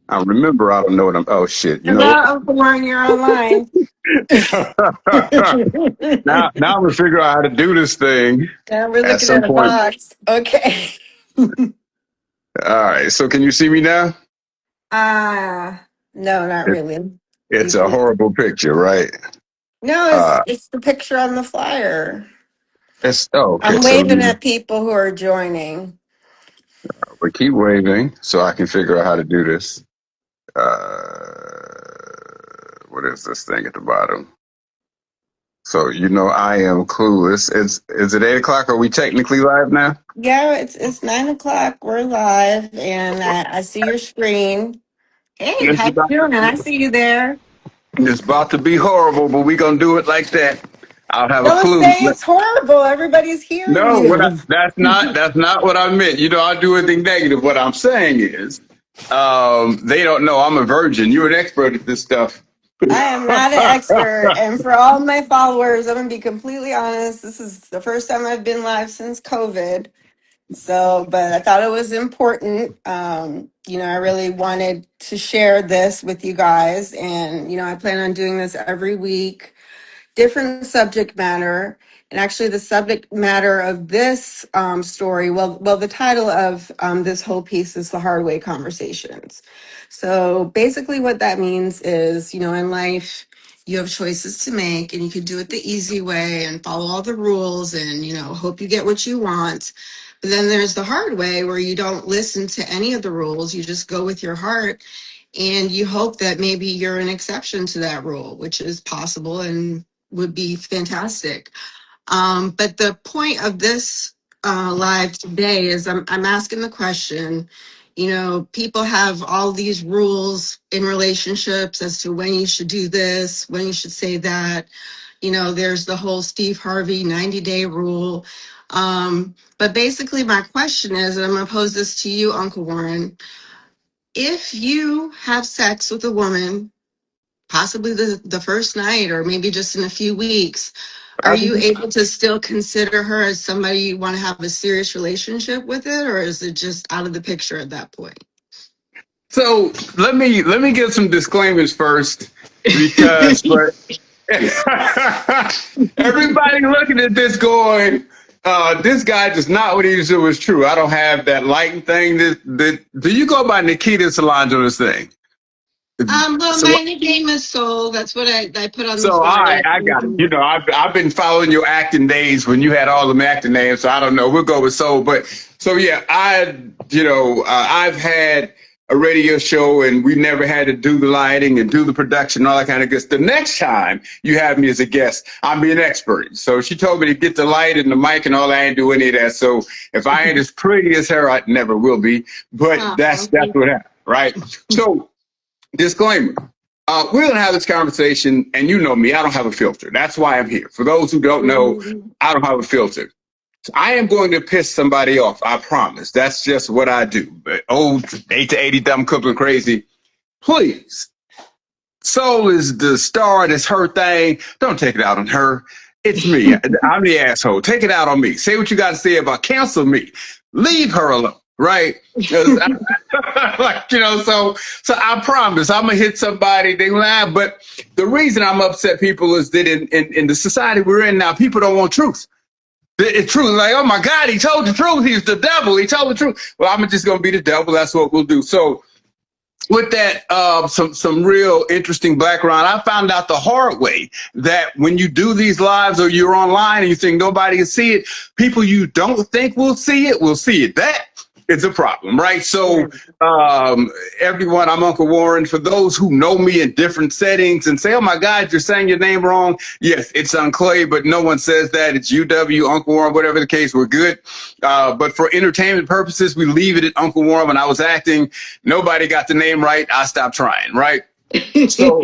I remember I don't know what I'm. Oh shit! You know Hello, what? Uncle Warren, you're online. Now I'm gonna figure out how to do this thing Now we're at looking some at a point. box. Okay. All right. So can you see me now? Uh no, not It, really. You it's a can horrible picture, right? no, Uh, it's the picture on the flyer. it's oh, okay. I'm So waving at people who are joining. we keep waving so I can figure out how to do this. What is this thing at the bottom? So I am clueless. Is it 8 o'clock? Are we technically live now? Yeah, it's 9 o'clock. We're live, and I see your screen. Hey, It's how you about, doing? I see you there. it's about to be horrible, but we gonna do it like that. I'll have a Don't clue. say it's horrible. Everybody's hearing No, you. that's not what I meant. I'll do anything negative. What I'm saying is, they don't know I'm a virgin. You're an expert at this stuff. I am not an expert, and for all my followers, I'm gonna be completely honest. This is the first time I've been live since COVID. So, but I thought it was important. I really wanted to share this with you guys, and I plan on doing this every week, different subject matter. And actually, the subject matter of this story, well, the title of this whole piece is The Hard Way Conversations. So basically, what that means is, in life, you have choices to make, and you can do it the easy way and follow all the rules and, hope you get what you want. But then there's the hard way where you don't listen to any of the rules, you just go with your heart and you hope that maybe you're an exception to that rule, which is possible and would be fantastic. But the point of this live today is I'm asking the question, people have all these rules in relationships as to when you should do this, when you should say that. There's the whole Steve Harvey 90-day rule. But basically, my question is, and I'm going to pose this to you, Uncle Warren, if you have sex with a woman, possibly the first night or maybe just in a few weeks, are you able to still consider her as somebody you want to have a serious relationship with it, or is it just out of the picture at that point? So let me get some disclaimers first, because but everybody looking at this going, this guy does not what he said was true. I don't have that lighting thing. Do you go by Nikita Solange on this thing? Well, So my nickname is Soul. That's what I put on the So flyer. I got it. I've been following your acting days when you had all them acting names. So I don't know. We'll go with Soul. But so yeah, I've had a radio show and we never had to do the lighting and do the production and all that kind of good stuff. The next time you have me as a guest, I'm being expert. So she told me to get the light and the mic and all. I ain't do any of that. So if I ain't as pretty as her, I never will be. But that's what happened, right? So disclaimer. We're going to have this conversation, and you know me, I don't have a filter. That's why I'm here. For those who don't know, I don't have a filter. So I am going to piss somebody off, I promise. That's just what I do. But old 8 to 80 dumb cooking crazy. Please. Soul is the star. That's her thing. Don't take it out on her. It's me. I'm the asshole. Take it out on me. Say what you got to say about cancel me. Leave her alone. Right? So I promise I'm gonna hit somebody, they laugh. But the reason I'm upset, people, is that in the society we're in now, people don't want truth. It's true. Like, oh my God, he told the truth. He's the devil. He told the truth. Well, I'm just gonna be the devil. That's what we'll do. So with that, some real interesting background. I found out the hard way that when you do these lives or you're online and you think nobody can see it, people you don't think will see it. That is a problem, right? So, everyone, I'm Uncle Warren. For those who know me in different settings and say, oh my God, you're saying your name wrong. Yes, it's Unclay, but no one says that. It's UW, Uncle Warren, whatever the case, we're good. But for entertainment purposes, we leave it at Uncle Warren. When I was acting, nobody got the name right. I stopped trying, right? So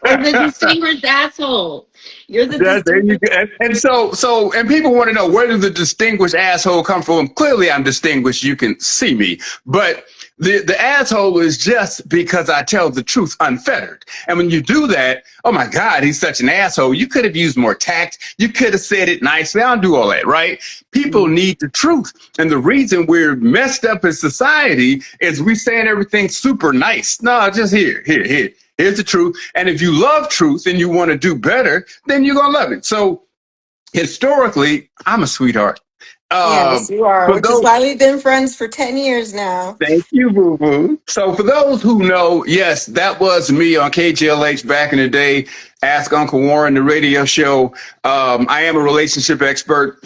or the distinguished asshole. You're the there you go. And people want to know, where does the distinguished asshole come from? Clearly I'm distinguished. You can see me, but The asshole is just because I tell the truth unfettered. And when you do that, oh my God, he's such an asshole. You could have used more tact. You could have said it nicely. I don't do all that, right? People need the truth. And the reason we're messed up as society is we saying everything super nice. No, just here. Here's the truth. And if you love truth and you want to do better, then you're going to love it. So historically, I'm a sweetheart. Yes, you are, which is why we've been friends for 10 years now. Thank you, Boo Boo. So for those who know, yes, that was me on KGLH back in the day. Ask Uncle Warren, the radio show. I am a relationship expert,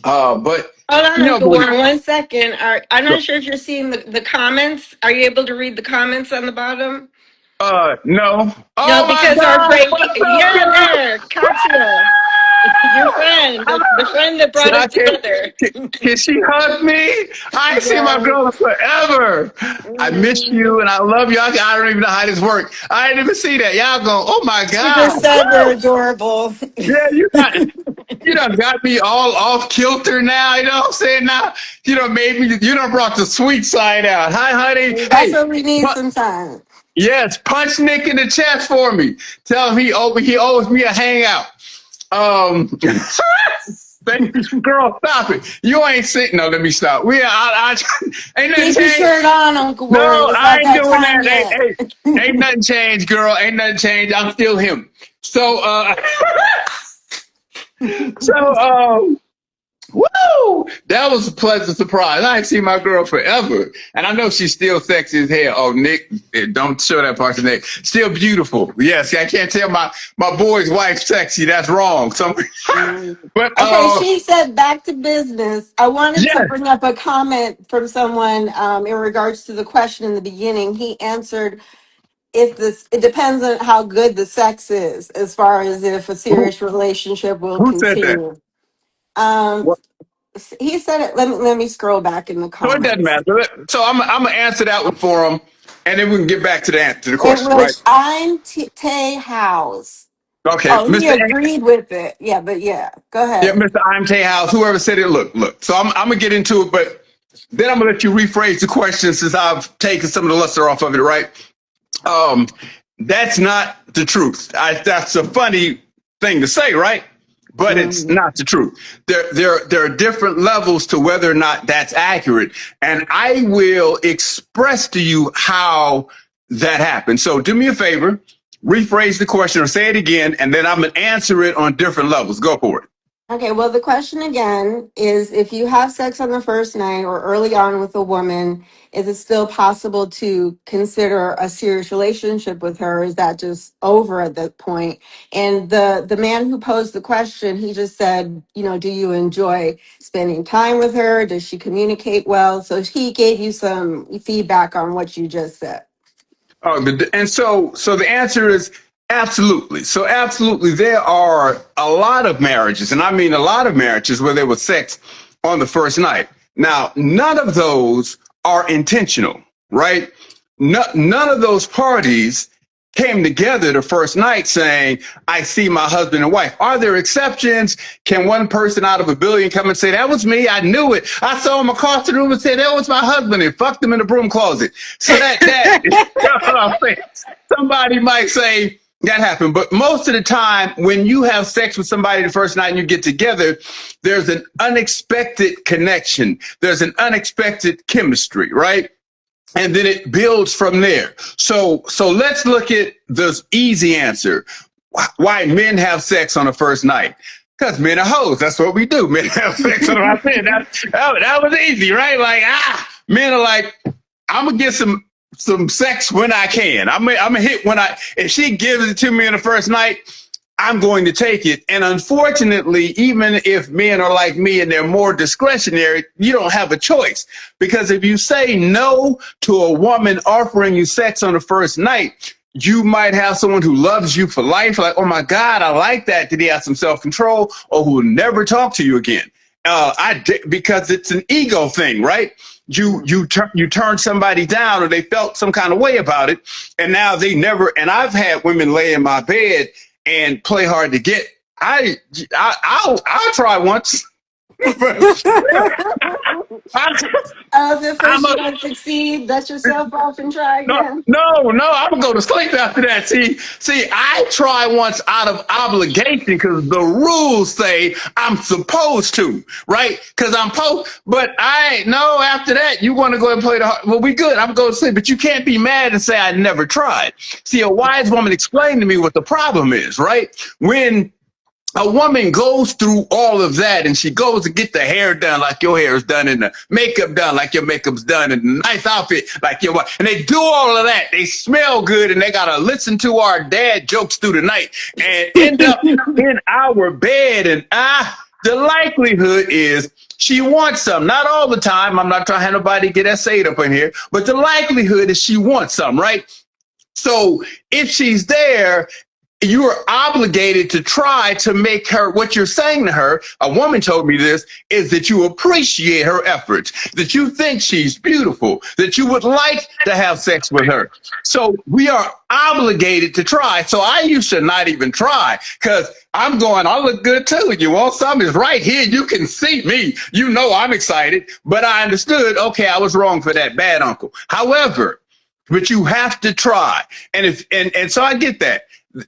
but hold on, Uncle Warren, 1 second. I'm not sure if you're seeing the comments. Are you able to read the comments on the bottom? No. Oh, no, because our break. Yeah, there, Katya. Your friend, the friend that brought us together. Can she hug me? I ain't seen my girl forever. I miss you and I love you. I don't even know how this works. I didn't even see that. Y'all go, oh my God. She just said we're adorable. Yeah, you done got me all off kilter now. You know what I'm saying? Now, maybe you done brought the sweet side out. Hi, honey. That's what we need sometimes. Yes, punch Nick in the chest for me. Tell him he owes me a hangout. Girl, stop it. You ain't sitting. No, let me stop. Ain't nothing changed. Keep your shirt on, Uncle Warren. No, I ain't doing that. Ain't nothing changed, girl. Ain't nothing changed. I'm still him. So, woo! That was a pleasant surprise. I ain't seen my girl forever. And I know she's still sexy as hell. Oh, Nick, don't show that part to Nick. Still beautiful. Yes, I can't tell my boy's wife sexy. That's wrong. But okay, she said back to business. I wanted to bring up a comment from someone in regards to the question in the beginning. He answered, it depends on how good the sex is, as far as if a serious relationship will continue. He said it. Let me scroll back in the comments. So it doesn't matter. So I'm gonna answer that one for him, and then we can get back to the question. It was Tay House. Okay. Oh, he agreed with it. Yeah, but go ahead. Yeah, Mr. Tay House. Whoever said it. Look. So I'm gonna get into it, but then I'm gonna let you rephrase the question since I've taken some of the luster off of it. Right. That's not the truth. That's a funny thing to say, right? But it's not the truth. There are different levels to whether or not that's accurate. And I will express to you how that happened. So do me a favor, rephrase the question or say it again, and then I'm going to answer it on different levels. Go for it. Okay, well, the question again is, if you have sex on the first night or early on with a woman, is it still possible to consider a serious relationship with her? Is that just over at that point? And the man who posed the question, he just said, do you enjoy spending time with her? Does she communicate well? So he gave you some feedback on what you just said. And so the answer is absolutely. So absolutely, there are a lot of marriages, and I mean a lot of marriages where there was sex on the first night. Now, none of those are intentional, right? None of those parties came together the first night saying, I see my husband and wife. Are there exceptions? Can one person out of a billion come and say, that was me, I knew it. I saw him across the room and said, that was my husband, and fucked him in the broom closet. So that's what I'm saying. Somebody might say that happened, but most of the time when you have sex with somebody the first night and you get together, there's an unexpected connection. There's an unexpected chemistry, right? And then it builds from there. So let's look at the easy answer. Why men have sex on the first night? Because men are hoes. That's what we do. Men have sex on the first night. That was easy, right? Like, men are like, I'm going to get some sex when I can. I'm going to hit if she gives it to me on the first night, I'm going to take it. And unfortunately, even if men are like me and they're more discretionary, you don't have a choice. Because if you say no to a woman offering you sex on the first night, you might have someone who loves you for life. Like, oh my God, I like that. Did he have some self-control? Or who will never talk to you again? Because it's an ego thing, right? You turn somebody down or they felt some kind of way about it. And now they never, and I've had women lay in my bed and play hard to get. I'll try once. I'm, Oh, the I'm first you a don't succeed, dust yourself off and try no, again. no. I'm gonna go to sleep after that. See, I try once out of obligation because the rules say I'm supposed to, right? Because I'm post, but I ain't no. After that, you want to go and play the. Well, we good. I'm going to sleep, but you can't be mad and say I never tried. See, a wise woman explained to me what the problem is, right? When a woman goes through all of that and she goes to get the hair done like your hair is done and the makeup done like your makeup's done and the nice outfit like your wife. And they do all of that. They smell good and they got to listen to our dad jokes through the night and end up in our bed. And the likelihood is she wants some. Not all the time. I'm not trying to have nobody get essayed up in here, but the likelihood is she wants some, right? So if she's there, you are obligated to try to make her, what you're saying to her, a woman told me this, is that you appreciate her efforts, that you think she's beautiful, that you would like to have sex with her. So we are obligated to try. So I used to not even try because I'm going, I look good too. You want something? It's right here. You can see me. You know I'm excited. But I understood, okay, I was wrong for that. Bad uncle. However, but you have to try. And so I get that.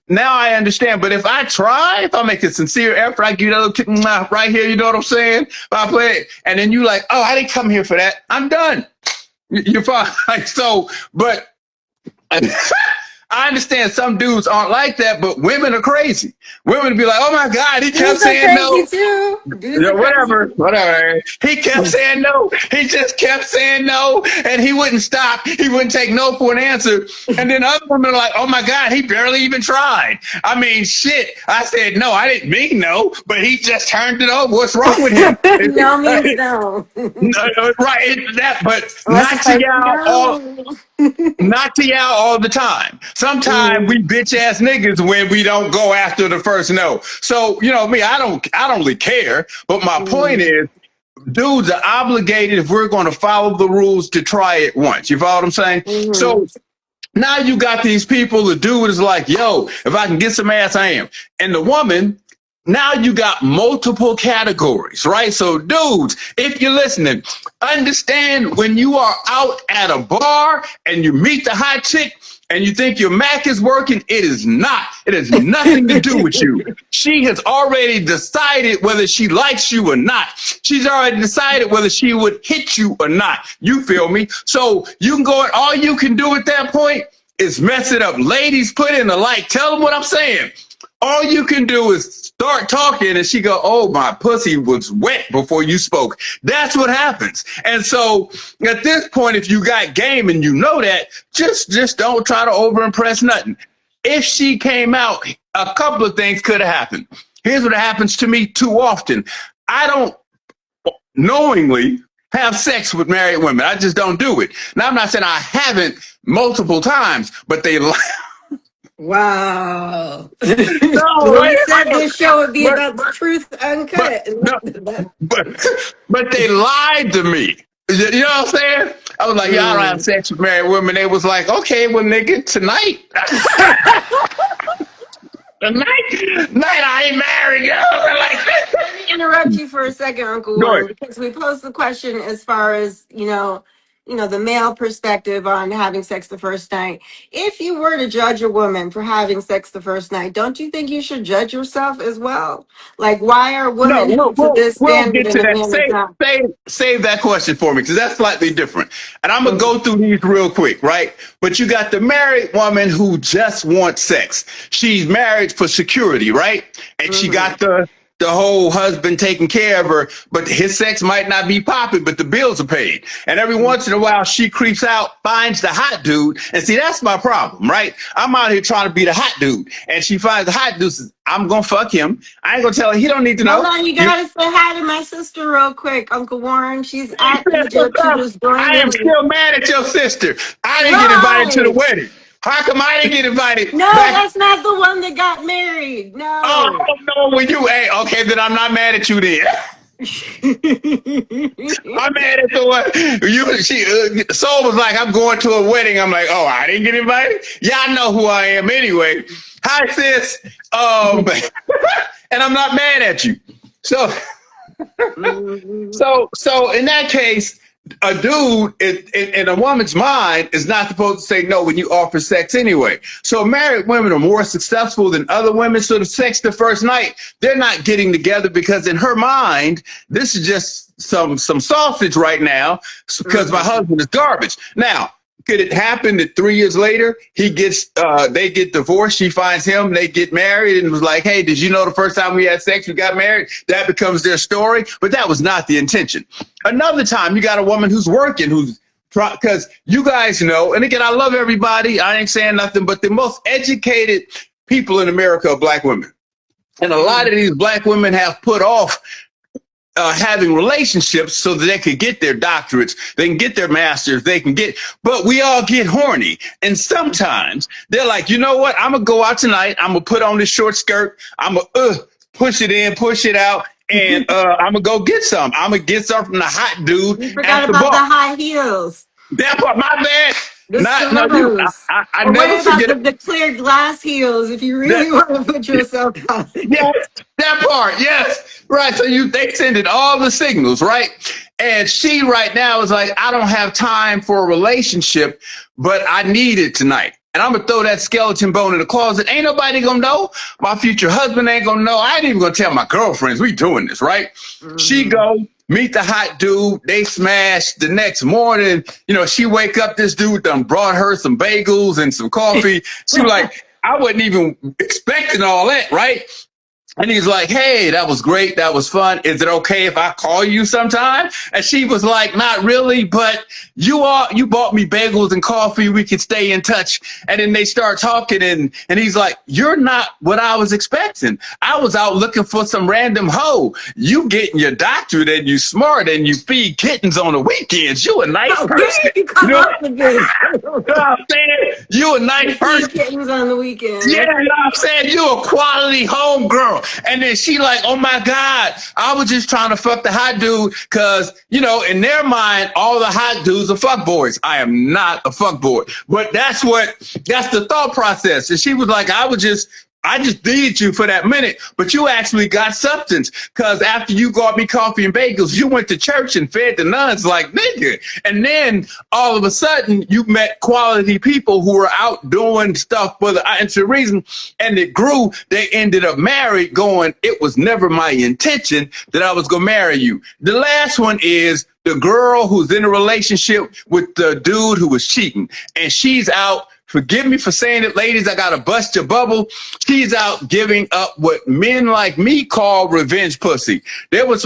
Now I understand, but if I try, if I make a sincere effort, I give you a little kick right here, you know what I'm saying? If I play it, and then you like, oh, I didn't come here for that. I'm done. You're fine. Like, so, but I understand some dudes aren't like that, but women are crazy. Women be like, oh my God, he kept Dudes are saying no. crazy too. Dudes Yeah, are crazy. whatever. He kept saying no. He just kept saying no, and he wouldn't stop. He wouldn't take no for an answer. And then other women are like, "Oh my God, he barely even tried." I mean, shit. I said no. I didn't mean no, but he just turned it over. What's wrong with him? No means no. Right? That, but Unless not it's to like, y'all all. no. Not to y'all all the time. Sometimes we bitch ass niggas when we don't go after the first no. So, you know me, I don't really care. But my point is, dudes are obligated if we're going to follow the rules to try it once. You follow what I'm saying? Mm-hmm. So now you got these people, the dude is like, yo, if I can get some ass, I am. And the woman, now you got multiple categories, right? So dudes, if you're listening, understand when you are out at a bar and you meet the hot chick and you think your Mac is working, it is not. It has nothing to do with you. She has already decided whether she likes you or not. She's already decided whether she would hit you or not. You feel me? So you can go, all you can do at that point is mess it up. Ladies, put in a like. Tell them what I'm saying. All you can do is start talking and she go, oh, my pussy was wet before you spoke. That's what happens. And so at this point, if you got game and you know that, just don't try to overimpress nothing. If she came out, a couple of things could have happened. Here's what happens to me too often. I don't knowingly have sex with married women. I just don't do it. Now, I'm not saying I haven't multiple times, but they Wow. no, Well, you said this show would be about the truth uncut. But they lied to me. You know what I'm saying? I was like, y'all don't have sex with married women. They was like, okay, well, nigga, tonight. Tonight I ain't married, yo. Let me interrupt you for a second, Uncle Warren, because we posed the question as far as, the male perspective on having sex the first night. If you were to judge a woman for having sex the first night, don't you think you should judge yourself as well? Like, why are women held to this standard get to and a man is not? Save that question for me, because that's slightly different. And I'm going to go through these real quick, right? But you got the married woman who just wants sex. She's married for security, right? And she got the whole husband taking care of her, but his sex might not be popping, but the bills are paid. And every once in a while, she creeps out, finds the hot dude. And see, that's my problem, right? I'm out here trying to be the hot dude. And she finds the hot dude, says, I'm going to fuck him. I ain't going to tell her. He don't need to know. Hold on, you got to say hi to my sister real quick, Uncle Warren. She's at Egypt. I am still mad at your sister. I didn't get invited to the wedding. How come I didn't get invited? No, that's not the one that got married. No. Oh, no, when you, hey, okay, then I'm not mad at you then. I'm mad at the one. Soul was like, I'm going to a wedding. I'm like, oh, I didn't get invited? Y'all know who I am anyway. Hi, sis. And I'm not mad at you. So Mhm. So in that case, a dude in a woman's mind is not supposed to say no when you offer sex anyway. So married women are more successful than other women. So the sex the first night, they're not getting together because in her mind, this is just some sausage right now because my Mhm. husband is garbage. Now, could it happen that 3 years later they get divorced, she finds him, they get married, and was like, hey, did you know the first time we had sex we got married? That becomes their story, but that was not the intention. Another time you got a woman who's working, who's because you guys know, and again, I love everybody, I ain't saying nothing, but the most educated people in America are black women, and a lot of these black women have put off having relationships so that they could get their doctorates, they can get their masters, but we all get horny. And sometimes they're like, you know what? I'm going to go out tonight. I'm going to put on this short skirt. I'm going to push it in, push it out. And I'm going to go get some. I'm going to get some from the hot dude You at forgot the about bar. the high heels, That part, my bad. the Not, no, you, stilettos. I Or never what about forget the clear glass heels if you that. really want to put yourself out there? Yes, that part. Yes, right. So they sending all the signals, right? And she right now is like, I don't have time for a relationship, but I need it tonight. And I'm gonna throw that skeleton bone in the closet. Ain't nobody gonna know. My future husband ain't gonna know. I ain't even gonna tell my girlfriends we doing this, right? She Mhm. go meet the hot dude. They smash the next morning. She wake up. This dude done brought her some bagels and some coffee. She was like, I wasn't even expecting all that, right? And he's like, hey, that was great. That was fun. Is it okay if I call you sometime? And she was like, not really, but you bought me bagels and coffee. We could stay in touch. And then they start talking and he's like, you're not what I was expecting. I was out looking for some random hoe. You getting your doctorate and you smart and you feed kittens on the weekends. You a nice How dare person. you come up with this? You know what I'm saying? You a nice You person. feed kittens on the weekend. Yeah, you know what I'm saying? You a quality home girl. And then she like, oh my God, I was just trying to fuck the hot dude because, in their mind, all the hot dudes are fuck boys. I am not a fuck boy. But that's the thought process. And she was like, I just needed you for that minute, but you actually got substance because after you got me coffee and bagels, you went to church and fed the nuns like nigga. And then all of a sudden you met quality people who were out doing stuff for the reason, and it grew. They ended up married going, it was never my intention that I was going to marry you. The last one is the girl who's in a relationship with the dude who was cheating and she's out. Forgive me for saying it, ladies. I got to bust your bubble. She's out giving up what men like me call revenge pussy. There was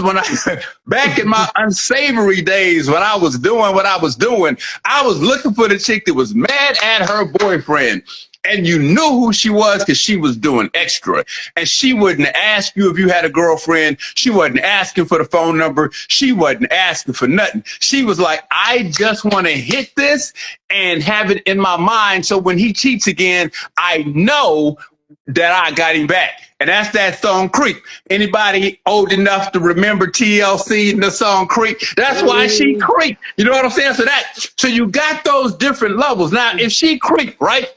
back in my unsavory days when I was doing what I was doing, I was looking for the chick that was mad at her boyfriend. And you knew who she was because she was doing extra. And she wouldn't ask you if you had a girlfriend. She wasn't asking for the phone number. She wasn't asking for nothing. She was like, I just want to hit this and have it in my mind. So when he cheats again, I know that I got him back. And that's that song Creep. Anybody old enough to remember TLC and the song Creep? That's why she creep. You know what I'm saying? So you got those different levels. Now, if she creep, right?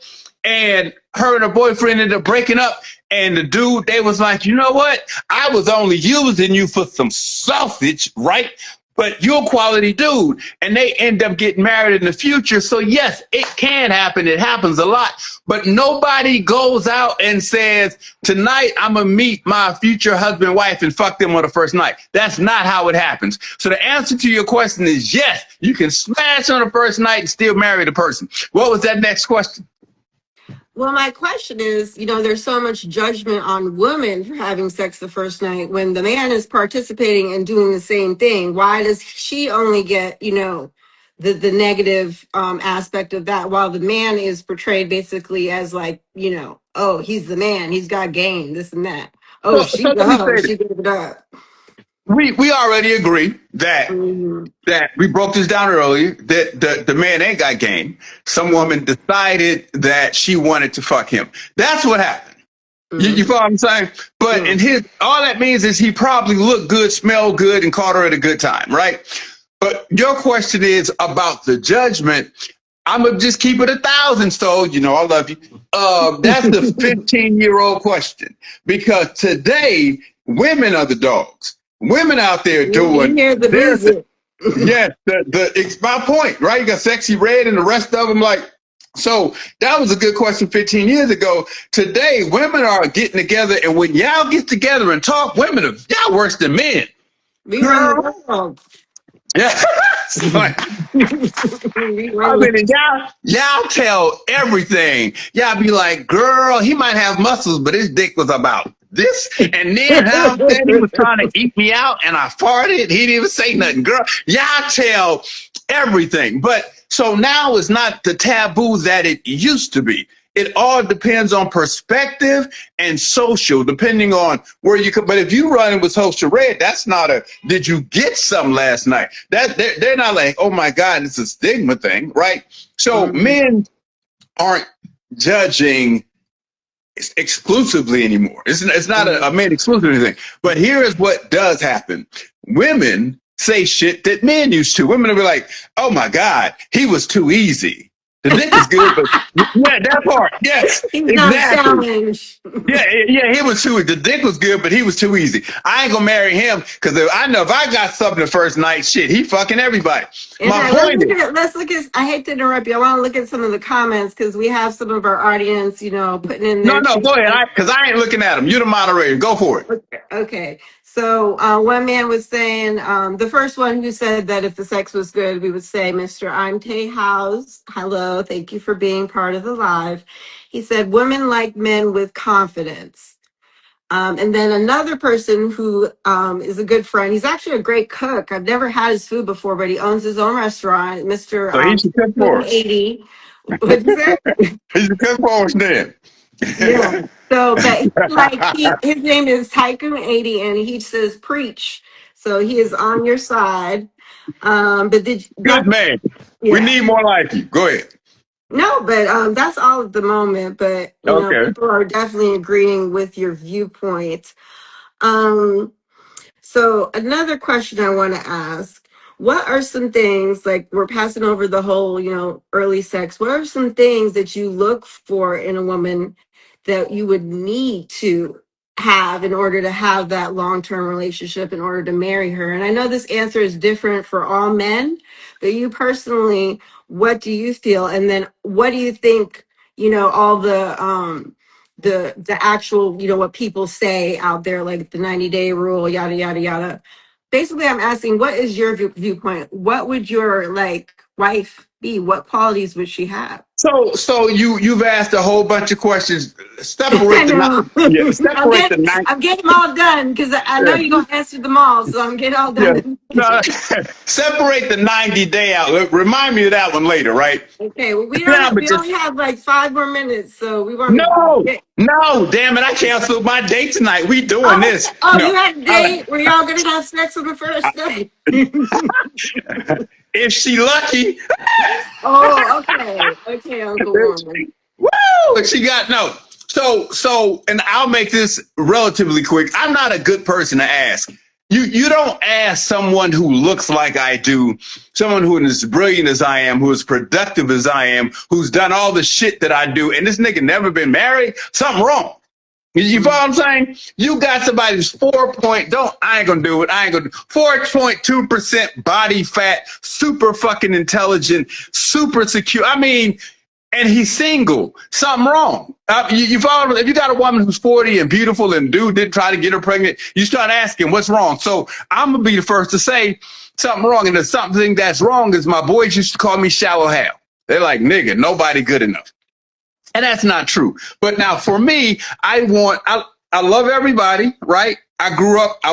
And her and her boyfriend ended up breaking up. And the dude, they was like, you know what? I was only using you for some sausage, right? But you're a quality dude. And they end up getting married in the future. So yes, it can happen. It happens a lot. But nobody goes out and says, tonight I'm going to meet my future husband, wife, and fuck them on the first night. That's not how it happens. So the answer to your question is yes, you can smash on the first night and still marry the person. What was that next question? Well, my question is, there's so much judgment on women for having sex the first night when the man is participating and doing the same thing. Why does she only get, the negative aspect of that while the man is portrayed basically as like, oh, he's the man, he's got game, this and that. Oh, So she's the let me hoe, say she this. gave it up. We already agree that Mhm. we broke this down earlier that the man ain't got game. Some woman decided that she wanted to fuck him. That's what happened. You Mhm. follow what I'm saying? But in all that means is he probably looked good, smelled good, and caught her at a good time, right? But your question is about the judgment. I'm gonna just keep it 1,000. So I love you. That's the 15-year-old question because today women are the dogs. women out there doing. hear the There's music. yes, it's my point, right? You got Sexy Red and the rest of them. Like, so that was a good question 15 years ago. Today, women are getting together, and when y'all get together and talk, women are y'all worse than men. We run the world. Yeah. Like, We I run mean, y'all tell everything. Y'all be like, girl, he might have muscles, but his dick was about this. And then how he was trying to eat me out and I farted. He didn't even say nothing. Girl, y'all tell everything. But so now it's not the taboo that it used to be. It all depends on perspective and social, depending on where you could. But if you run with Social Red, that's not a, did you get some last night? That they're not like, oh my God, it's a stigma thing, right? So men aren't judging exclusively anymore. It's not a men exclusive thing. But here is what does happen. Women say shit that men used to. Women will be like, oh my God, he was too easy. The dick is good, but yeah, that part. Yes, He's not exactly. challenged. Yeah, he was too. The dick was good, but he was too easy. I ain't gonna marry him because I know if I got something the first night, shit, he fucking everybody. And My point is, let's look at. I hate to interrupt you. I want to look at some of the comments because we have some of our audience, putting in there. no, go ahead, because I ain't looking at him. You're the moderator. Go for it. Okay. So one man was saying, the first one who said that if the sex was good, we would say, Mr. I'm Tay House. Hello, thank you for being part of the live. He said, women like men with confidence. And then another person who is a good friend, he's actually a great cook. I've never had his food before, but he owns his own restaurant, Mr. So he should cook for us. 80. What'd you say? He should cook for us then. Yeah. So, but his name is Tycoon 80, and he says preach. So he is on your side. But good man. Yeah. We need more like you. Go ahead. No, but that's all at the moment. But people are definitely agreeing with your viewpoint. So another question I want to ask. What are some things, like we're passing over the whole, early sex, what are some things that you look for in a woman that you would need to have in order to have that long-term relationship, in order to marry her? And I know this answer is different for all men, but you personally, what do you feel? And then what do you think, all the actual, what people say out there, like the 90-day rule, yada, yada, yada. Basically, I'm asking, what is your viewpoint? What would your wife be? What qualities would she have? So you've asked a whole bunch of questions. Separate the I'm getting them all done because I know you're gonna answer them all, so I'm getting all done. Yeah. Separate the 90-day out. Remind me of that one later, right? Okay. Well, we only have like 5 more minutes, so we want. No, damn it! I canceled my date tonight. We doing this. Oh, you had a date? Were y'all gonna have sex on the first day? If she lucky. Oh, okay, Uncle Warren. Woo! If she got no. So, and I'll make this relatively quick. I'm not a good person to ask. You don't ask someone who looks like I do, someone who is as brilliant as I am, who is productive as I am, who's done all the shit that I do, and this nigga never been married. Something wrong. You follow what I'm saying? You got somebody who's 4.2% body fat, super fucking intelligent, super secure. I mean, and he's single. Something wrong. You follow? If you got a woman who's 40 and beautiful and dude didn't try to get her pregnant, you start asking what's wrong. So I'm gonna be the first to say something wrong. And the something that's wrong is my boys used to call me Shallow Hal. They're like, nigga, nobody good enough. And that's not true. But now for me, I love everybody, right? I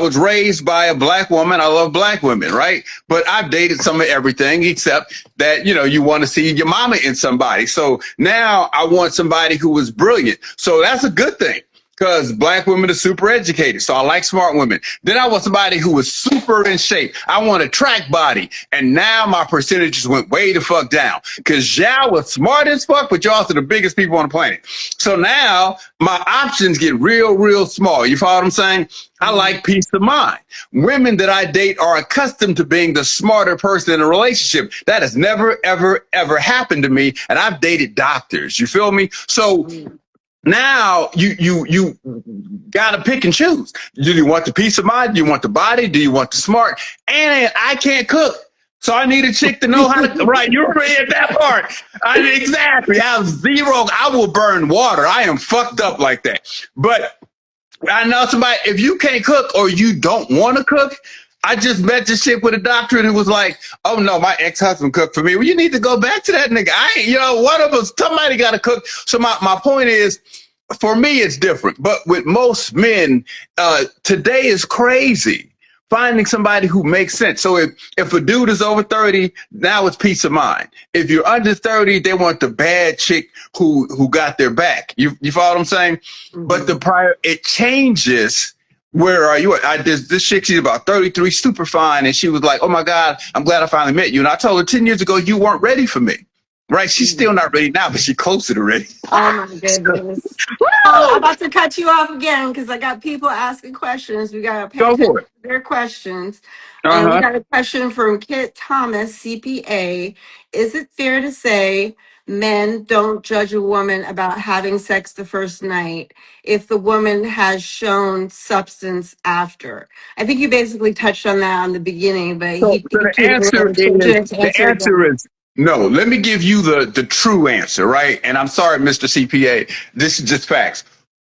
was raised by a black woman. I love black women, right? But I've dated some of everything except that, you want to see your mama in somebody. So now I want somebody who was brilliant. So that's a good thing. Because black women are super educated. So I like smart women. Then I want somebody who was super in shape. I want a track body. And now my percentages went way the fuck down. Because y'all was smart as fuck, but y'all are the biggest people on the planet. So now my options get real, real small. You follow what I'm saying? I like peace of mind. Women that I date are accustomed to being the smarter person in a relationship. That has never, ever, ever happened to me. And I've dated doctors. You feel me? So Now you gotta pick and choose. Do you want the peace of mind? Do you want the body? Do you want the smart? And I can't cook. So I need a chick to know how to, right, you read that part. Exactly. I have zero, I will burn water. I am fucked up like that. But I know somebody, if you can't cook or you don't want to cook, I just met this chick with a doctorate who was like, oh no, my ex-husband cooked for me. Well, you need to go back to that nigga. I ain't, one of us, somebody got to cook. So my point is, for me, it's different. But with most men, today is crazy. Finding somebody who makes sense. So if a dude is over 30, now it's peace of mind. If you're under 30, they want the bad chick who got their back. You follow what I'm saying? Mm-hmm. But it changes. Where are you at? This chick, she's about 33, super fine. And she was like, oh my God, I'm glad I finally met you. And I told her 10 years ago, you weren't ready for me. Right? She's still not ready now, but she's closer to ready. Oh my goodness. I'm about to cut you off again because I got people asking questions. We got to pay attention to their questions. We got a question from Kit Thomas, CPA. Is it fair to say men don't judge a woman about having sex the first night if the woman has shown substance after? I think you basically touched on that on the beginning, but the answer is no. Let me give you the true answer, right? And I'm sorry, Mr. CPA. This is just facts.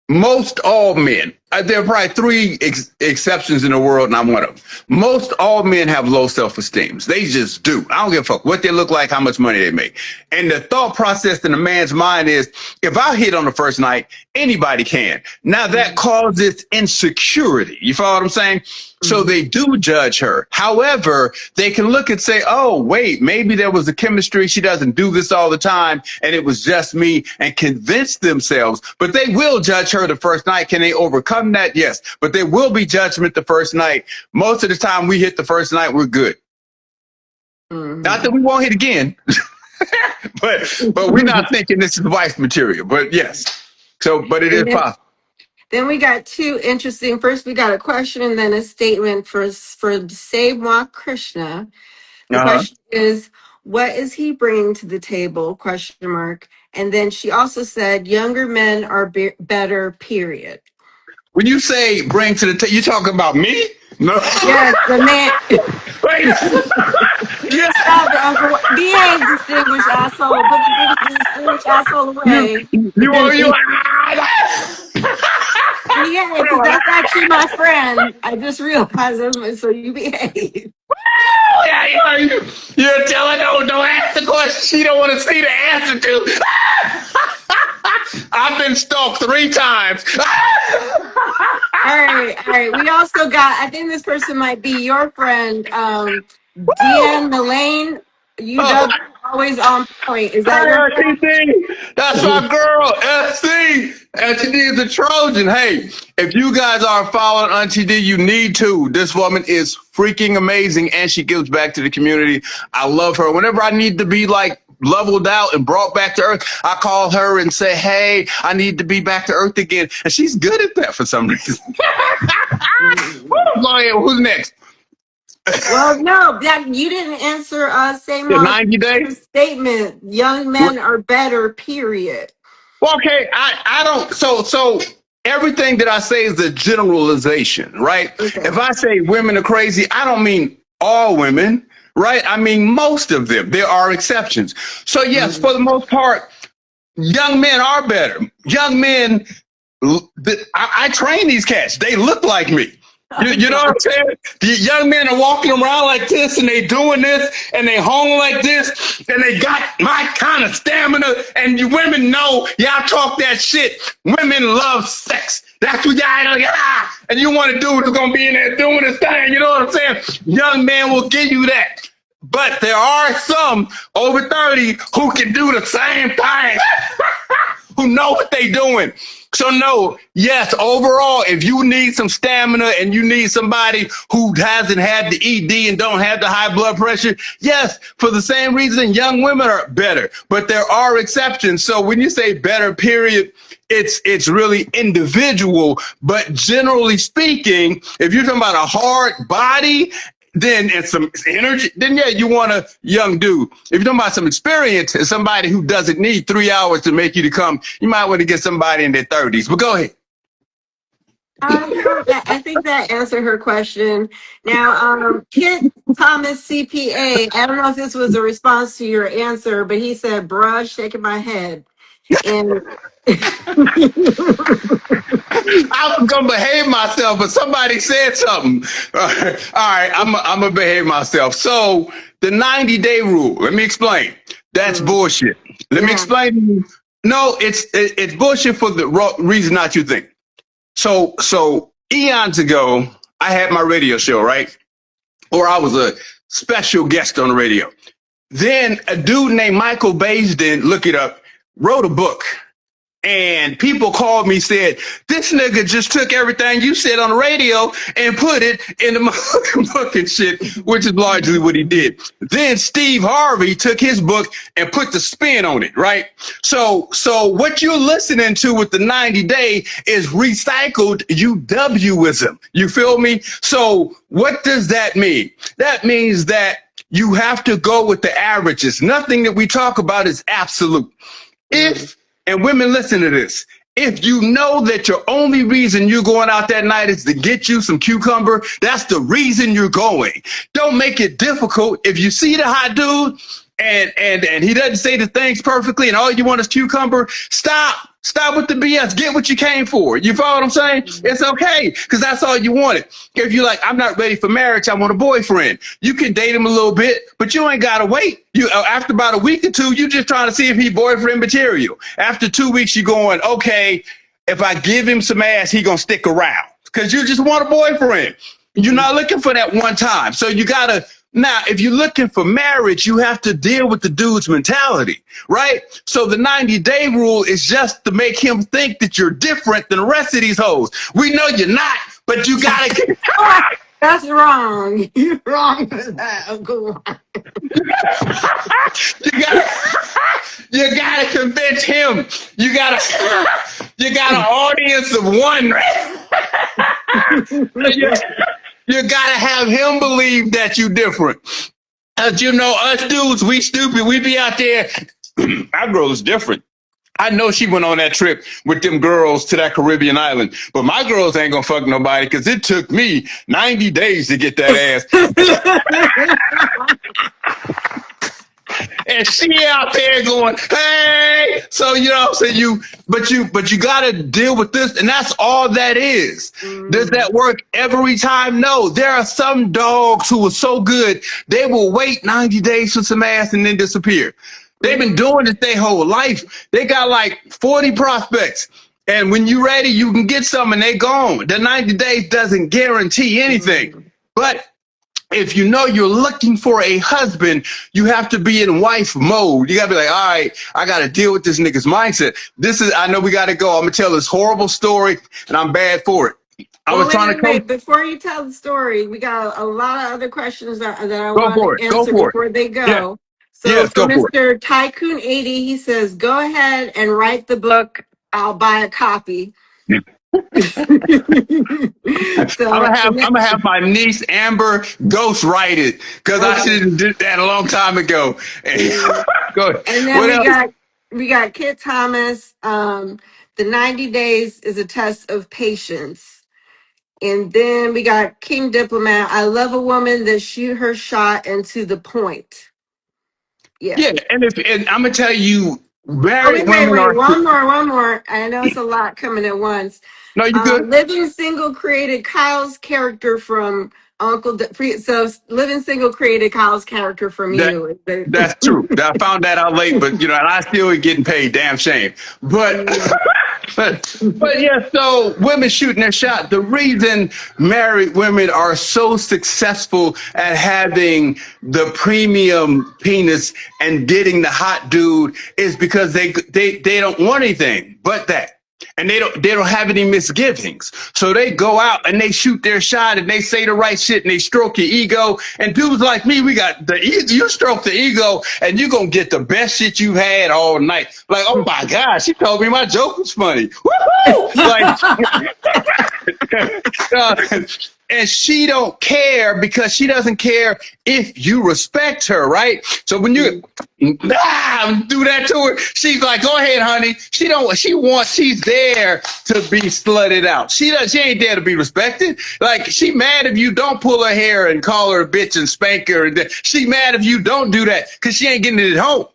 Most all men, there are probably three exceptions in the world, and I'm one of them. Most all men have low self-esteem. They just do. I don't give a fuck what they look like, how much money they make. And the thought process in a man's mind is, if I hit on the first night, anybody can. Now that causes insecurity. You follow what I'm saying? So they do judge her. However, they can look and say, oh, wait, maybe there was a chemistry. She doesn't do this all the time. And it was just me, and convince themselves. But they will judge her the first night. Can they overcome that? Yes. But there will be judgment the first night. Most of the time we hit the first night, we're good. Mm-hmm. Not that we won't hit again, but we're not thinking this is wife material. But yes. But it is possible. Then we got two interesting. First, we got a question and then a statement for Save Moi Krishna. The question is, what is he bringing to the table? ? And then she also said, younger men are better, period. When you say bring to the table, you talking about me? No. Yes, the man. Wait. Yes. Behave, distinguished asshole. Put the distinguished asshole away. Yeah, because that's actually my friend. I just realized it, so you behave. Yeah, you're telling her, don't ask the question she don't want to see the answer to. I've been stalked 3 times. All right. We also got, I think this person might be your friend, Deanne Mullane. UW always on point. Is that your TC? That's my girl, SC. STD is a Trojan. Hey, if you guys are following Auntie D, you need to. This woman is freaking amazing, and she gives back to the community. I love her. Whenever I need to be like leveled out and brought back to earth, I call her and say, hey, I need to be back to earth again. And she's good at that for some reason. Who's next? Well, no, you didn't answer same 90 days statement. Young men are better, period. Well, okay, I don't. So everything that I say is a generalization, right? Okay. If I say women are crazy, I don't mean all women, right? I mean most of them. There are exceptions. So yes, for the most part, young men are better. Young men, I train these cats. They look like me. You know what I'm saying? The young men are walking around like this, and they doing this, and they home like this, and they got my kind of stamina. And you women know, y'all talk that shit. Women love sex. That's what y'all and you want a dude who's gonna be in there doing his thing. You know what I'm saying? Young man will give you that. But there are some over 30 who can do the same thing, who know what they doing. So no, yes, overall, if you need some stamina and you need somebody who hasn't had the ED and don't have the high blood pressure, yes, for the same reason, young women are better. But there are exceptions. So when you say better, period, it's really individual. But generally speaking, if you're talking about a hard body, then and some energy, then yeah, you want a young dude. If you're talking about some experience and somebody who doesn't need 3 hours to make you to come, you might want to get somebody in their 30s. But go ahead. I think that answered her question. Now, Kit Thomas CPA, I don't know if this was a response to your answer, but he said, bruh, shaking my head. And I was gonna behave myself, but somebody said something. All right, I'm gonna behave myself. So the 90-day rule. Let me explain. That's bullshit. Let me explain to you. No, it's bullshit for the reason not you think. So eons ago, I had my radio show, right? Or I was a special guest on the radio. Then a dude named Michael Baisden, look it up, wrote a book. And people called me, said, this nigga just took everything you said on the radio and put it in the book and shit, which is largely what he did. Then Steve Harvey took his book and put the spin on it, right? So what you're listening to with the 90-day is recycled UWism. You feel me? So what does that mean? That means that you have to go with the averages. Nothing that we talk about is absolute. And women, listen to this. If you know that your only reason you're going out that night is to get you some cucumber, that's the reason you're going. Don't make it difficult. If you see the hot dude and he doesn't say the things perfectly and all you want is cucumber, stop with the BS. Get what you came for. You follow what I'm saying? It's okay, because that's all you wanted. If you're like, I'm not ready for marriage, I want a boyfriend, you can date him a little bit, but you ain't got to wait. You after about a week or two, you just trying to see if he boyfriend material. After 2 weeks, you're going, okay, if I give him some ass, he going to stick around, because you just want a boyfriend. You're not looking for that one time. So you got to. Now, if you're looking for marriage, you have to deal with the dude's mentality, right? So the 90-day rule is just to make him think that you're different than the rest of these hoes. We know you're not, but you gotta get. That's wrong. You're wrong for that, Uncle Ron. You gotta convince him. You got an audience of one. You gotta have him believe that you different. As you know, us dudes, we stupid. We be out there. Our girl is different. I know she went on that trip with them girls to that Caribbean island, but my girls ain't gonna fuck nobody, because it took me 90 days to get that ass. And she out there going, hey, so you know, so but you gotta deal with this, and that's all that is. Does that work every time? No. There are some dogs who are so good, they will wait 90 days for some ass and then disappear. They've been doing it their whole life. They got like 40 prospects. And when you're ready, you can get some and they gone. The 90 days doesn't guarantee anything. But if you know you're looking for a husband, you have to be in wife mode. You gotta be like, all right, I gotta deal with this nigga's mindset. I know we gotta go. I'm gonna tell this horrible story, and I'm bad for it. Wait, before you tell the story, we got a lot of other questions that I want to answer before they go. Yeah. So yes, for Mr. Tycoon 80, he says, go ahead and write the book. I'll buy a copy. So I'm gonna have my niece Amber ghost write it, because I should have did that a long time ago. Go. And then we got Kit Thomas. The 90 days is a test of patience. And then we got King Diplomat. I love a woman that shoot her shot and to the point. Yeah, and I'm gonna tell you, wait, one more. I know it's a lot coming at once. No, you good. Living Single created Kyle's character from so Living Single created Kyle's character from you. That's true. I found that out late, but and I still ain't getting paid. Damn shame. But but yeah, so women shooting their shot. The reason married women are so successful at having the premium penis and getting the hot dude is because they don't want anything but that. And they don't have any misgivings. So they go out and they shoot their shot and they say the right shit and they stroke your ego. And dudes like me, we got you stroke the ego and you're going to get the best shit you had all night. Like, oh my God, she told me my joke was funny. Woohoo! Like, and she don't care because she doesn't care if you respect her, right? So when you do that to her, she's like, "Go ahead, honey." She's there to be slutted out. She ain't there to be respected. Like, she mad if you don't pull her hair and call her a bitch and spank her. She mad if you don't do that because she ain't getting it at home.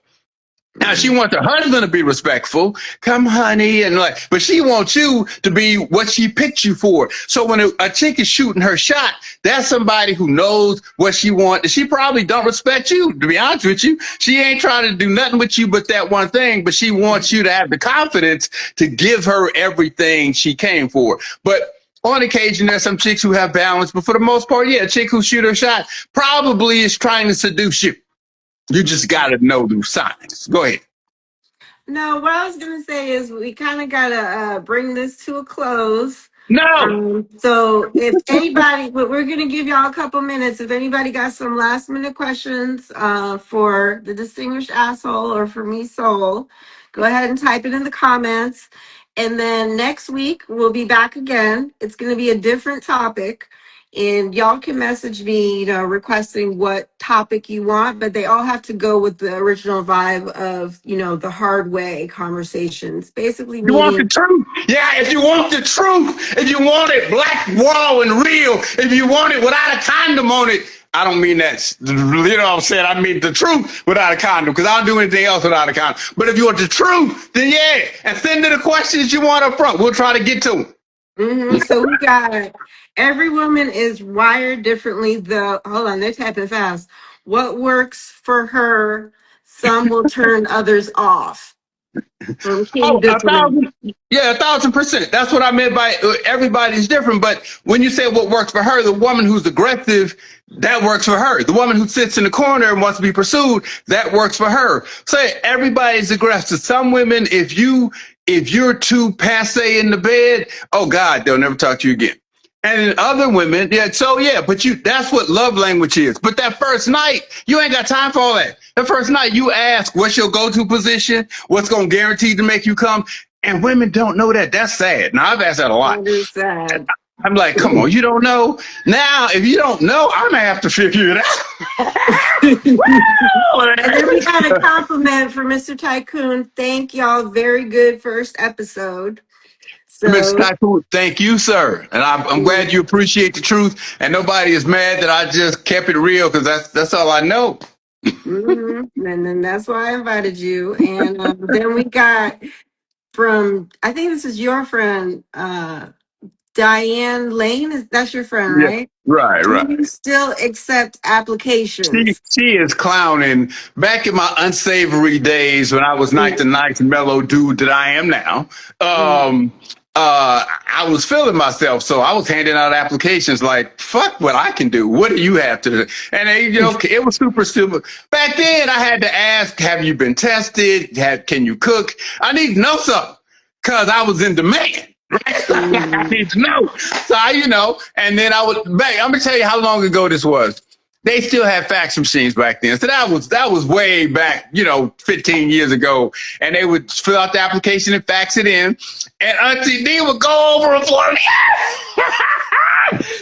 Now she wants her husband to be respectful. Come, honey, and but she wants you to be what she picked you for. So when a chick is shooting her shot, that's somebody who knows what she wants. She probably don't respect you, to be honest with you. She ain't trying to do nothing with you but that one thing, but she wants you to have the confidence to give her everything she came for. But on occasion, there's some chicks who have balance, but for the most part, yeah, a chick who shoot her shot probably is trying to seduce you. You just got to know the signs. Go ahead. No, what I was going to say is we kind of got to bring this to a close. No. So if anybody, but we're going to give y'all a couple minutes. If anybody got some last minute questions for the distinguished asshole or for me, Soul, go ahead and type it in the comments. And then next week we'll be back again. It's going to be a different topic. And y'all can message me, requesting what topic you want, but they all have to go with the original vibe of, the hard way conversations. Basically, you want the truth. Yeah, if you want the truth, if you want it black, raw, and real, if you want it without a condom on it, I don't mean that, you know what I'm saying? I mean the truth without a condom, because I don't do anything else without a condom. But if you want the truth, then yeah, and send me the questions you want up front. We'll try to get to them. So we got, every woman is wired differently. Hold on, they're tapping fast. What works for her, some will turn others off. From King 1,000%. That's what I meant by everybody's different. But when you say what works for her, the woman who's aggressive, that works for her. The woman who sits in the corner and wants to be pursued, that works for her. Say everybody's aggressive. Some women, if you're too passe in the bed, oh God, they'll never talk to you again. And in other women, but that's what love language is. But that first night, you ain't got time for all that. The first night you ask, what's your go-to position? What's going to guarantee to make you come? And women don't know that. That's sad. Now, I've asked that a lot. That is sad. I'm like, come on, you don't know? Now, if you don't know, I'm going to have to figure it out. And then we got a compliment for Mr. Tycoon. Thank y'all. Very good first episode. So, Mr. Tycoon, thank you, sir. And I'm glad you appreciate the truth. And nobody is mad that I just kept it real, because that's all I know. And then that's why I invited you. And then we got from, I think this is your friend, Diane Lane. That's your friend, right? Right. Do you still accept applications? She is clowning. Back in my unsavory days when I was not the nice mellow dude that I am now, I was feeling myself, so I was handing out applications like, fuck what I can do. What do you have to do? And it was super stupid. Back then, I had to ask, have you been tested? Can you cook? I need to know something, because I was in demand. Right? I need to know. So and then I'm gonna tell you how long ago this was. They still had fax machines back then. So that was way back, 15 years ago. And they would fill out the application and fax it in. And Auntie D would go over and for me.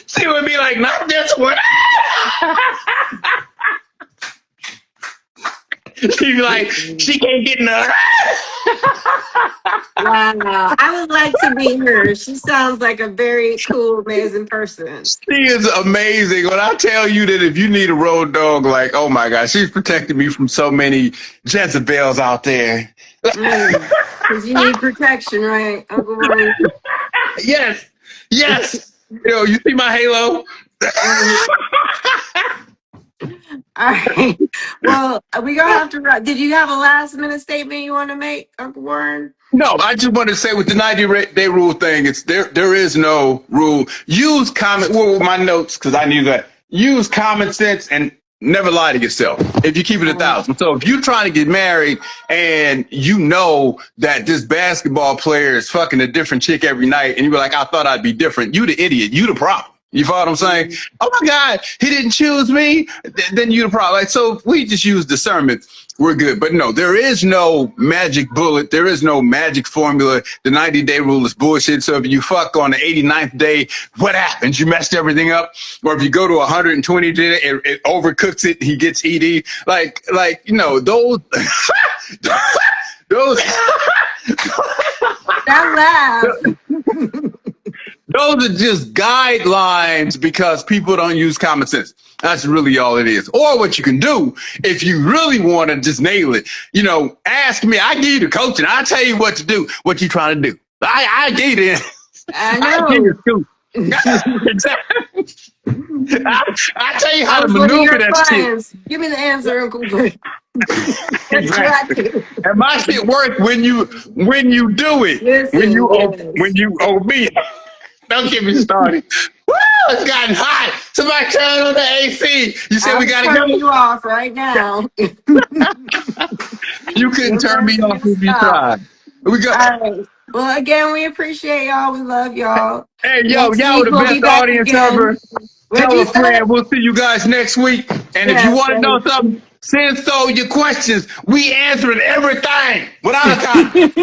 She would be like, not this one. She'd be like, she can't get enough. Wow. I would like to be her. She sounds like a very cool, amazing person. She is amazing. When I tell you that if you need a road dog, like, oh my God, she's protected me from so many Jezebels out there. Because you need protection, right, Uncle Ron? Yes. You see my halo? All right. Well, we're going to have to. Did you have a last minute statement you want to make, Uncle Warren? No, I just want to say with the 90-day rule thing, there is no rule. Use my notes, because I need that. Use common sense and never lie to yourself if you keep it 1,000. So if you're trying to get married and you know that this basketball player is fucking a different chick every night, and you're like, I thought I'd be different, you the idiot, you the problem. You follow what I'm saying? Oh my God, he didn't choose me. Then you the problem. Like, so if we just use discernment, we're good. But no, there is no magic bullet. There is no magic formula. The 90-day rule is bullshit. So if you fuck on the 89th day, what happens? You messed everything up. Or if you go to 120 day, it overcooks it. He gets ED. Like those, those. That laugh. Those are just guidelines because people don't use common sense. That's really all it is. Or what you can do if you really want to just nail it, ask me. I give you the coaching. I'll tell you what to do, what you trying to do. I give you it. I give know. you exactly. I tell you how to maneuver that shit. Give me the answer, Uncle Greg. Exactly. And my shit works when you do it. Listen, when you obey. Don't get me started. Woo! It's gotten hot. Somebody turn on the AC. You said we gotta turn you off right now. You couldn't turn me off if you tried. We go. Right. Well, again, we appreciate y'all. We love y'all. Hey, y'all the best audience ever. Tell a friend. We'll see you guys next week. And if you want to know something, send your questions. We answering everything without a comment.